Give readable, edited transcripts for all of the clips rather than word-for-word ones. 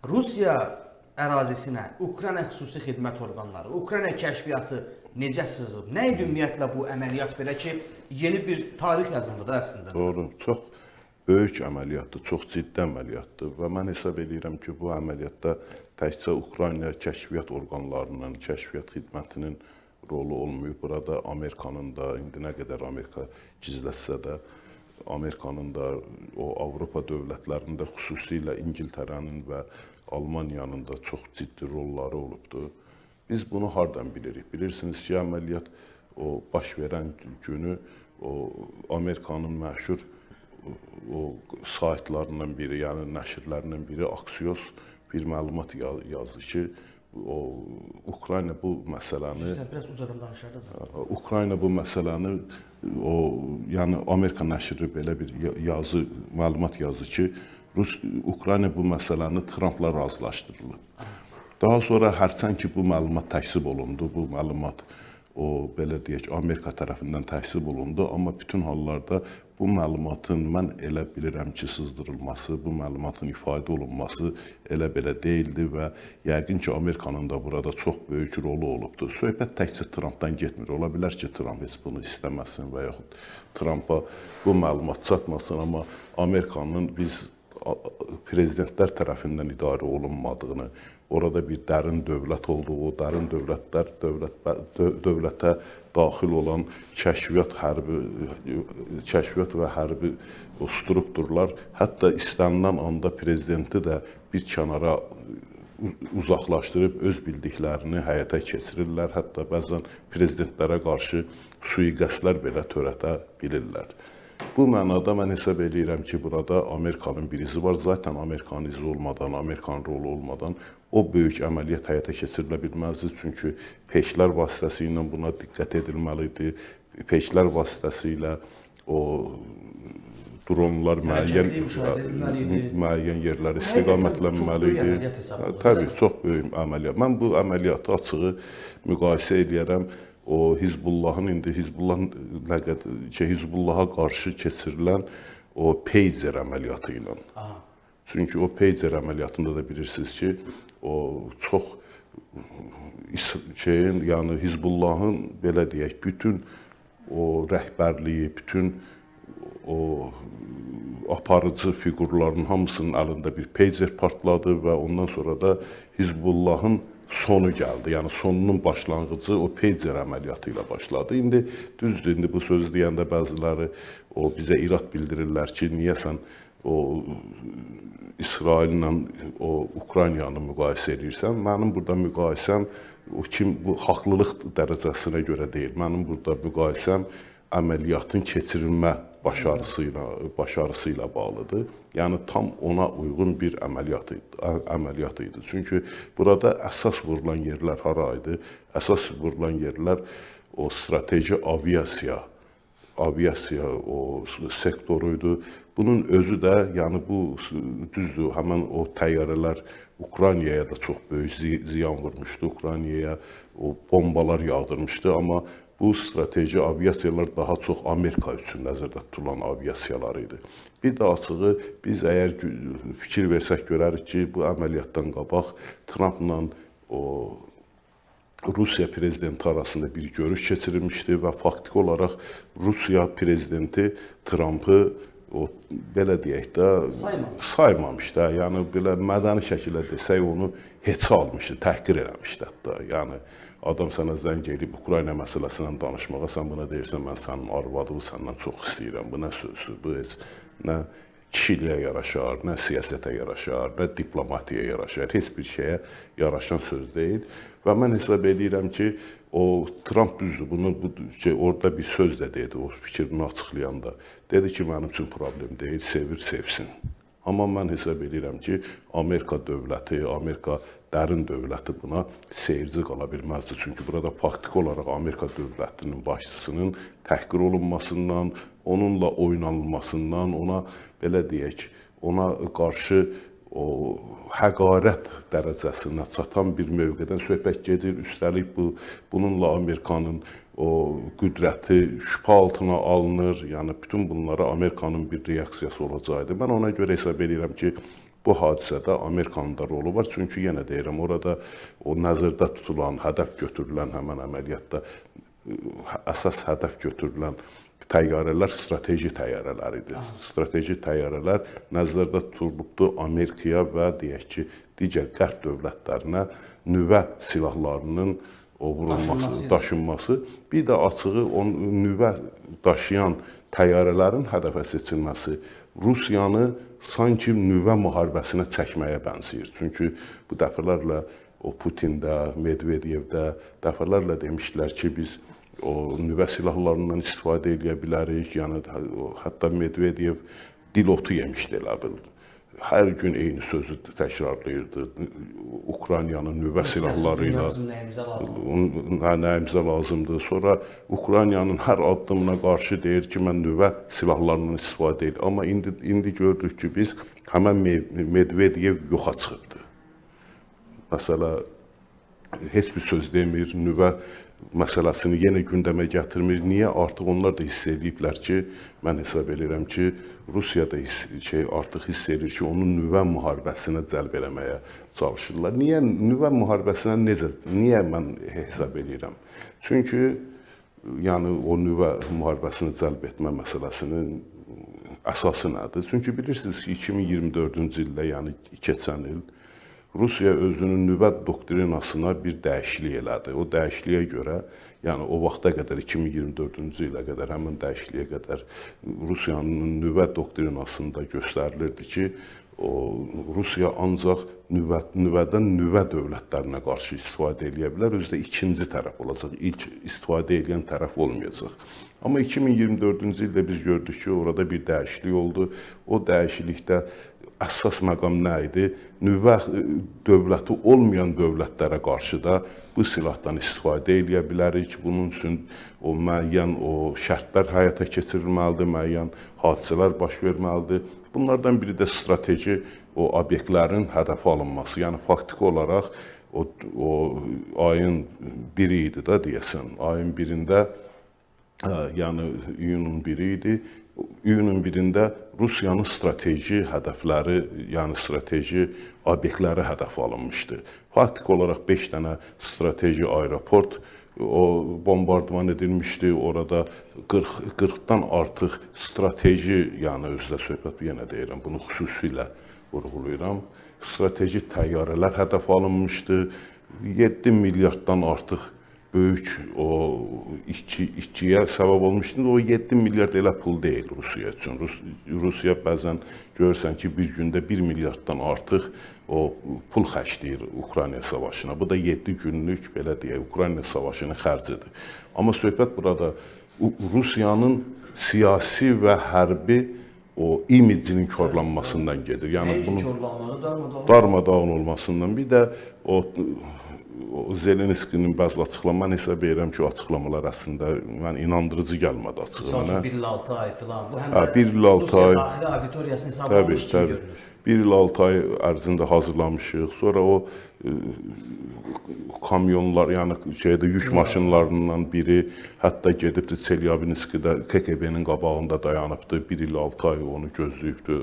Rusiya ərazisinə Ukrayna xüsusi xidmət orqanları, Ukrayna kəşfiyyatı necə sızıb? Nə idi ümumiyyətlə bu əməliyyat belə ki, yeni bir tarix yazıldı da əslində? Doğru, çox böyük əməliyyatdır, çox ciddi əməliyyatdır və mən hesab edirəm ki, bu əməliyyatda təkcə Ukrayna kəşfiyyat orqanlarının, kəşfiyyat xidmətinin rolu olmayıb. Burada Amerikanın da, indi nə qədər Amerika gizlətsə də, Amerikanın da, o Avropa dövlətlərinin də, xüsusilə İngiltərənin və Almaniyanın da çox ciddi rolları olubdur. Biz bunu hardan bilirik? Bilirsiniz ki, əməliyyat o baş verən günü o Amerikanın məşhur o saytlarından biri, yəni nəşrlərindən biri Axios bir məlumat yazdı ki, o Ukrayna bu məsələni biraz ucadan danışardınız. Ukrayna bu məsələni o yəni Amerika nəşri belə bir yazı, məlumat yazdı ki, Ukrayna bu məsələni Trampla razılaşdırılıb. Daha sonra hərçənd ki, bu məlumat təksib olundu, bu məlumat o belə deyək Amerika tərəfindən təksib olundu, amma bütün hallarda bu məlumatın mən elə bilirəm ki, sızdırılması, bu məlumatın ifadə olunması elə belə deyildi və yəqin ki, Amerikanın da burada çox böyük rolu olubdur. Söhbət təkcə Trampdan getmir. Ola bilər ki, Tramp heç bunu istəməsin və yaxud Trampa bu məlumat çatmasın, amma Amerikanın biz prezidentlər tərəfindən idarə olunmadığını, orada bir dərin dövlət olduğu, dərin dövlətlər, dövlətə daxil olan kəşfiyyat və hərbi strukturlar hətta istənilən anda prezidenti də bir kənara uzaqlaşdırıb öz bildiklərini həyata keçirirlər. Hətta bəzən prezidentlərə qarşı sui-qəsdlər belə törədə bilirlər. Bu mənada mən hesab edirəm ki, burada Amerikanın bir izi var. Zaten Amerikanın izi olmadan, Amerikanın rolu olmadan o böyük əməliyyat həyata keçirilə bilməzdir. Çünki peşlər vasitəsilə buna diqqət edilməlidir. Peşlər vasitəsilə o dronlar müəyyən yerləri istiqamətlənməlidir. Təbii, çox böyük əməliyyat. Mən bu əməliyyatı açığı müqayisə edirəm. O Hizbullahın indi Hizbullaha qarşı keçirilən o Pager əməliyyatı ilə. Çünki o Pager əməliyyatında da bilirsiniz ki, o çox yəni Hizbullahın belə deyək, bütün o rəhbərliyi, bütün o aparıcı fiqurların hamısının əlində bir Pager partladı və ondan sonra da Hizbullahın sonu gəldi. Yəni sonunun başlanğıcı o Pager əməliyyatı ilə başladı. İndi düzdür, indi bu sözü deyəndə bəziləri o bizə irad bildirirlər ki, niyə sən o İsraillə o Ukraynanı müqayisə edirsən? Mənim burada müqayisəm bu haqlılıq dərəcəsinə görə deyil. Mənim burada müqayisəm əməliyyatın keçirilmə başarısı ilə bağlıdır. Yəni tam ona uyğun bir əməliyyat idi. Çünki burada əsas vurulan yerlər hara idi? Əsas vurulan yerlər o strateji aviasiya o sektoruydu. Bunun özü də, yəni bu düzdür, həmən o təyyarələr Ukraynaya da çox böyük ziyan vurmuşdu. Ukraynaya o bombalar yağdırmışdı, amma bu strateji aviasiyalar daha çox Amerika üçün nəzərdə tutulan aviasiyalar idi. Bir də açığı, biz əgər fikir versək görərik ki, bu əməliyyatdan qabaq Trumpla o Rusiya prezidenti arasında bir görüş keçirilmişdi və faktiki olaraq Rusiya prezidenti Trumpı o belə deyək də saymamışdı. Yəni belə mədəni şəkildə desək onu heçə almışdı, təhqir eləmişdi hətta. Yəni adam sənə zəng edib Ukrayna məsələsindən danışmağa, sən buna deyirsən, mən sənin arvadını səndən çox istəyirəm. Bu nə sözdür? Bu heç nə kişiliyə yaraşar, nə siyasətə yaraşar, nə diplomatiyaya yaraşar. Heç bir şeyə yaraşan söz deyil. Və mən hesab edirəm ki, o Trump düzdür, bunu orada bir söz də dedi, o fikrini açıqlayanda. Dedi ki, mənim üçün problem deyil, sevir, sevsin. Amma mən hesab edirəm ki, Amerika dövləti, Amerika dərin dövləti buna seyirci qala bilməzdir. Çünki burada faktiki olaraq Amerika dövlətinin başçısının təhqir olunmasından, onunla oynanılmasından, ona belə deyək, ona qarşı o həqarət dərəcəsinə çatan bir mövqedən söhbət gedir. Üstəlik bununla Amerikanın o qüdrəti şübhə altına alınır. Yəni bütün bunlara Amerikanın bir reaksiyası olacaqdır. Mən ona görə hesab edirəm ki, bu hadisədə Amerikanın da rolu var. Çünki yenə deyirəm, orada o nəzərdə tutulan, hədəf götürülən həmin əməliyyatda əsas hədəf götürülən təyyarələr strateji təyyarələr idi. Strateji təyyarələr nəzərdə tutulubdu Amerikaya və deyək ki, digər qərb dövlətlərinə nüvə silahlarının vurulması, daşınması, bir də açığı nüvə daşıyan təyyarələrin hədəfə seçilməsi Rusiyanı sanki nüvə müharibəsinə çəkməyə bənzəyir. Çünki bu dəfələrlə o Putin-də, Medvedevdə dəfələrlə demişdilər ki, biz o nüvə silahlarından istifadə edə bilərik. Yəni hətta Medvedev dil otu yemişdi elə bil. Hər gün eyni sözü təkrarlayırdı. Ukraynanın nüvə silahları ilə nəyimizə lazımdır. Sonra Ukraynanın hər addımına qarşı deyir ki, mən nüvə silahlarından istifadə edirəm. Amma indi gördük ki, biz həmən Medvedev yoxa çıxıbdı. Məsələ, heç bir söz demir, nüvə məsələsini yenə gündəmə gətirmir. Niyə? Artıq onlar da hiss ediblər ki, mən hesab edirəm ki, Rusiya da artıq hiss edir ki, onun nüvə müharibəsinə cəlb eləməyə çalışırlar. Niyə? Nüvə müharibəsinə niyə mən hesab edirəm? Çünki yəni, o nüvə müharibəsini cəlb etmə məsələsinin əsası nədir? Çünki bilirsiniz ki, 2024-cü ildə, yəni keçən il, Rusiya özünün nüvə doktrinasına bir dəyişiklik elədi. O dəyişikliyə görə, yəni o vaxta qədər, 2024-cü ilə qədər, həmin dəyişikliyə qədər Rusiyanın nüvə doktrinasında göstərilirdi ki, Rusiya ancaq nüvədən nüvə dövlətlərinə qarşı istifadə edə bilər, özü də ikinci tərəf olacaq, ilk istifadə edən tərəf olmayacaq. Amma 2024-cü ildə biz gördük ki, orada bir dəyişiklik oldu. O dəyişiklikdə əsas məqam nə idi? Nüvə dövləti olmayan dövlətlərə qarşı da bu silahdan istifadə edə bilərik. Bunun üçün müəyyən şərtlər həyata keçirilməlidir, müəyyən hadisələr baş verməlidir. Bunlardan biri də strateji obyektlərin hədəfə alınması. Yəni, faktiki olaraq ayın biri idi da deyəsən. Ayın birində, yəni iyunun biri idi. İyunun birində Rusiyanın strateji hədəfləri, yəni strateji obyektləri hədəfə alınmışdı. Faktiki olaraq 5 dənə strateji aeroport bombardman edilmişdi. Orada 40-dan artıq strateji, yəni özlə söhbət yenə deyirəm, bunu xüsusilə vurğulayıram. Strateji təyyarələr hədəfə alınmışdı. 7 milyarddan artıq böyük işçiyə səbəb olmuşdu. O 7 milyard elə pul deyil Rusiya üçün. Rusiya bəzən görürsən ki, bir gündə 1 milyarddan artıq pul xərcləyir Ukrayna savaşına. Bu da 7 günlük, belə deyək, Ukrayna savaşının xərcidir. Amma söhbət burada Rusiyanın siyasi və hərbi imicinin korlanmasından gedir. Yəni bunun darmadağın olmasından, bir də Zelenskinin bəzi açıqlamaları, mən hesab edirəm ki, o açıqlamalar əslində mən inandırıcı gəlmədi açıqlamana. Sadəcə 1 il 6 ay filan. Bu həm də Rusiya daxili auditoriyasını hesablamış kimi görünür. 1 il 6 ay ərzində hazırlamışıq. Sonra o kamyonlar, yəni yük maşınlarından biri hətta gedibdi Çelyabinskidə KGB-nin qabağında dayanıbdı. 1 il 6 ay onu gözləyibdi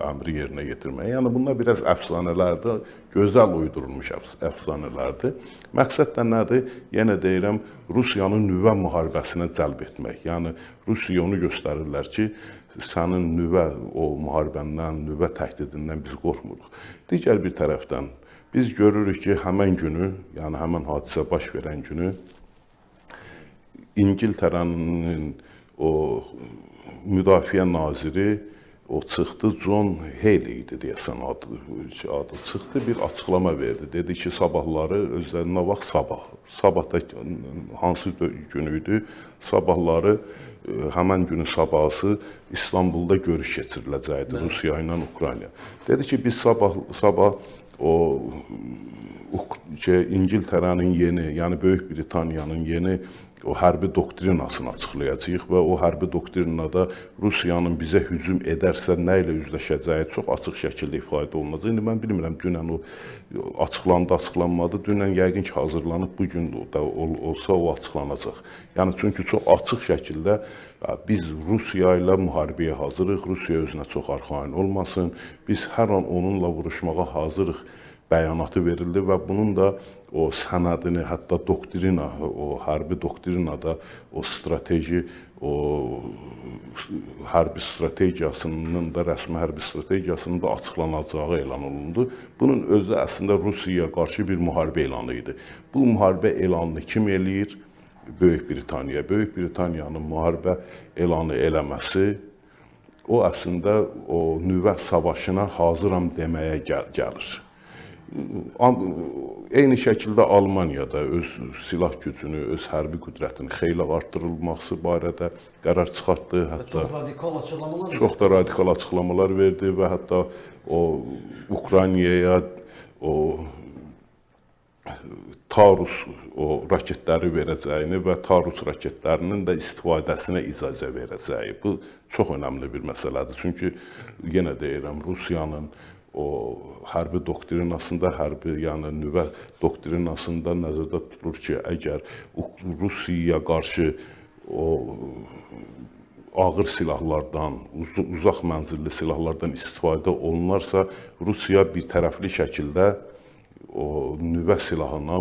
əmri yerinə yetirməyə. Yəni bunlar biraz əfsanələrdir, gözəl uydurulmuş əfsanələrdir. Məqsəd də nədir? Yenə deyirəm, Rusiyanın nüvə müharibəsinə cəlb etmək. Yəni Rusiya onu göstərirlər ki, sənin nüvə müharibəndən, nüvə təhdidindən biz qorxmuruq. Digər bir tərəfdən biz görürük ki, həmən günü, yəni həmən hadisə baş verən günü İngiltərənin müdafiə naziri çıxdı, John Haley idi deyəsən adı çıxdı, bir açıqlama verdi. Dedi ki, sabahları özlərinə vaxt sabah da hansı günü idi, sabahları həmən günün sabahısı İstanbulda görüş keçiriləcəkdi Rusiya ilə Ukrayna. Dedi ki, biz sabah İngiltərənin yeni, yəni Böyük Britaniyanın yeni o hərbi doktrinasını açıqlayacağıq və o hərbi doktrinada Rusiyanın bizə hücum edərsə nə ilə üzləşəcəyi çox açıq şəkildə ifadə olunacaq. İndi mən bilmirəm, dünən o açıqlandı, açıqlanmadı. Dünən yəqin ki, hazırlanıb, bugün da olsa o açıqlanacaq. Yəni, çünki çox açıq şəkildə biz Rusiya ilə müharibəyə hazırıq, Rusiya özünə çox arxain olmasın, biz hər an onunla vuruşmağa hazırıq bəyanatı verildi və bunun da o sənədini, hətta doktrina, o hərbi doktrinada o strateji, o hərbi strategiyasının da, rəsmi hərbi strategiyasının da açıqlanacağı elan olundu. Bunun özü əslində Rusiyaya qarşı bir müharibə elanı idi. Bu müharibə elanını kim eləyir? Böyük Britaniya. Böyük Britaniyanın müharibə elanı eləməsi, o əslində o nüvə savaşına hazıram deməyə gəlir. Eyni şəkildə Almaniyada öz silah gücünü, öz hərbi qüdrətini xeyli artırılması barədə qərar çıxartdı. Hətta çox da radikal açıqlamalar verdi və hətta o Ukraynaya o Taurus o raketləri verəcəyini və Taurus raketlərinin də istifadəsinə icazə verəcəyi. Bu çox önəmli bir məsələdir. Çünki yenə deyirəm, Rusiyanın o hərbi doktrinasında, yəni nüvə doktrinasında nəzərdə tutulur ki, əgər Rusiyaya qarşı o ağır silahlardan, uzaq mənzilli silahlardan istifadə olunarsa, Rusiya bir tərəfli şəkildə o nüvə silahına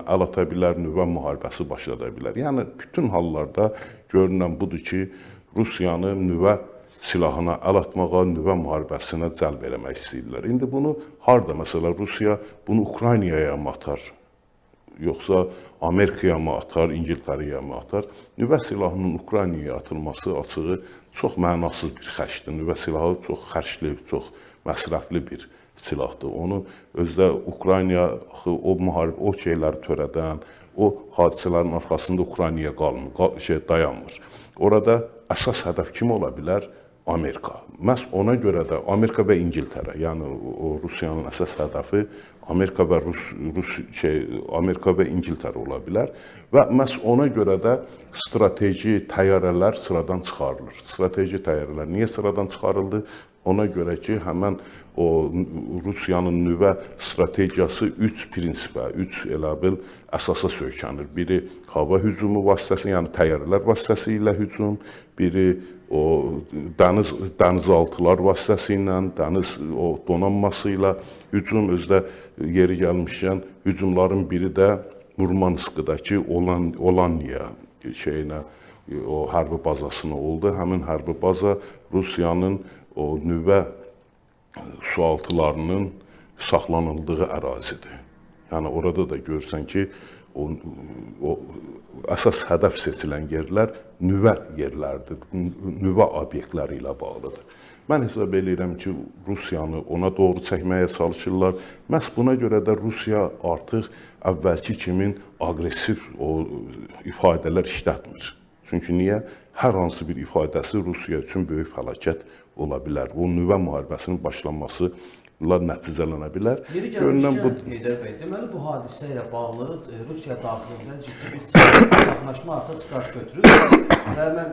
əl ata bilər, nüvə müharibəsi başlada bilər. Yəni, bütün hallarda görünən budur ki, Rusiyanı nüvə silahına əl atmağa, nüvə müharibəsinə cəlb eləmək istəyirlər. İndi bunu harda, məsələn, Rusiya bunu Ukraynaya mı atar, yoxsa Amerikaya mı atar, İngiltərəyə mı atar? Nüvə silahının Ukraynaya atılması açığı çox mənasız bir xərcdir. Nüvə silahı çox xərcli, çox məsrəfli bir silahdır. Onu özdə Ukraynaya o müharibə, o şeyləri törədən, o hadisələrin arxasında Ukraynaya dayanmır. Orada əsas hədəf kim ola bilər? Amerika. Məhz ona görə də Amerika və İngiltərə, yəni o Rusiyanın əsas hədəfi Amerika və İngiltərə ola bilər və məhz ona görə də strateji təyyarələr sıradan çıxarılır. Strateji təyyarələr niyə sıradan çıxarıldı? Ona görə ki, həmən o Rusiyanın nüvə strategiyası 3 prinsipə, 3 elə bil əsasa söykənir. Biri hava hücumu vasitəsilə, yəni təyyarələr vasitəsilə hücum, biri o dənizaltılar vasitəsilə, dəniz donanması ilə hücum, özdə yeri gəlmişkən hücumların biri də Murmanskdakı Olanya o hərbi bazasına oldu. Həmin hərbi baza Rusiyanın o nüvə sualtılarının saxlanıldığı ərazidir. Yəni orada da görsən ki, o əsas hədəf seçilən yerlər nüvə yerləridir, nüvə obyektləri ilə bağlıdır. Mən hesab edirəm ki, Rusiyanı ona doğru çəkməyə çalışırlar. Məhz buna görə də Rusiya artıq əvvəlki kimin aqressiv ifadələr işlətmir. Çünki niyə? Hər hansı bir ifadəsi Rusiya üçün böyük fəlakət ola bilər. O nüvə müharibəsinin başlanmasıyla nəticələnə bilər. Yeri gəlmişkən, Heydər bəy, deməli bu hadisə ilə bağlı Rusiya daxilində ciddi bir yaxınlaşma artıq start götürür və mən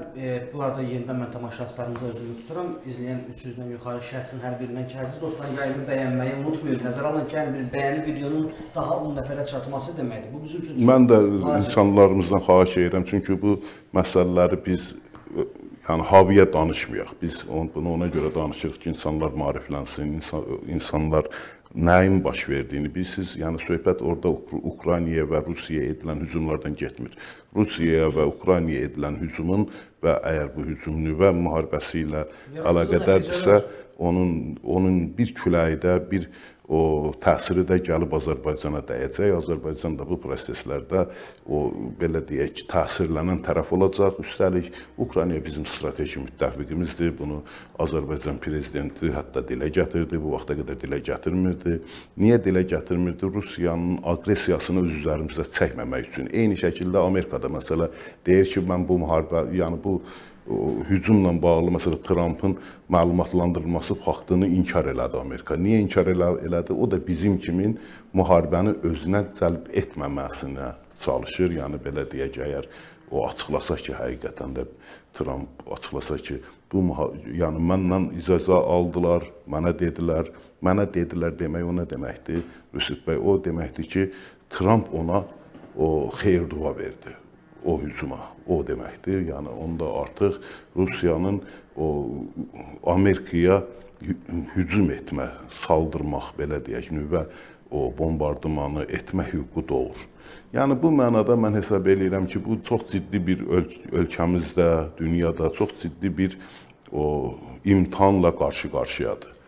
bu arada yenidən mən tamaşaçılarımıza özümü tuturam. İzləyən 300-dən yuxarı şəxsin hər birindən ki, əziz dostlar, yayımı bəyənməyi unutmayın. Nəzərə alın ki, hər bir bəyəni videonun daha 10 nəfərə çatması deməkdir. Bu bizim üçün mən də insanlarımızdan xahiş edirəm, çünki bu məsələləri biz yəni haviyə danışmayaq. Biz bunu ona görə danışırıq ki, insanlar maariflənsin, insanlar nəyin baş verdiyini bilsiz. Yəni söhbət orada Ukraynaya və Rusiyaya edilən hücumlardan getmir. Rusiyaya və Ukraynaya edilən hücumun və əgər bu hücum nüvə müharibəsi ilə əlaqədardirsə, onun bir küləkdə, bir o təsiri də gəlib Azərbaycana dəyəcək. Azərbaycan da bu proseslərdə o belə deyək ki, təsirlənən tərəf olacaq. Üstəlik Ukrayna bizim strateji müttəfiqimizdir. Bunu Azərbaycan prezidenti hətta dilə gətirdi. Bu vaxta qədər dilə gətirmirdi. Niyə dilə gətirmirdi? Rusiyanın aqressiyasını öz üzərimizə çəkməmək üçün. Eyni şəkildə Amerikada məsələ deyir ki, mən bu müharibə, yəni bu hücumla bağlı məsələ Trumpın məlumatlandırılması faktını inkar elədi Amerika. Niyə inkar elədi? O da bizim kimin müharibəni özünə cəlb etməməsinə çalışır. Yəni belə deyək, əgər o açıqlasa ki, həqiqətən də Trump açıqlasa ki, yəni məndən icazə aldılar, mənə dedilər demək o nə deməkdir? Rüsif bəy, o deməkdir ki, Trump ona o xeyir-dua verdi. O hücuma, o deməkdir. Yəni onda artıq Rusiyanın o Amerikaya hücum etmə, saldırmaq, belə deyək, nüvə o bombardımanı etmə hüququ doğur. Yəni bu mənada mən hesab edirəm ki, bu çox ciddi bir ölkəmizdə, dünyada çox ciddi bir o imtahanla qarşı-qarşıyadır.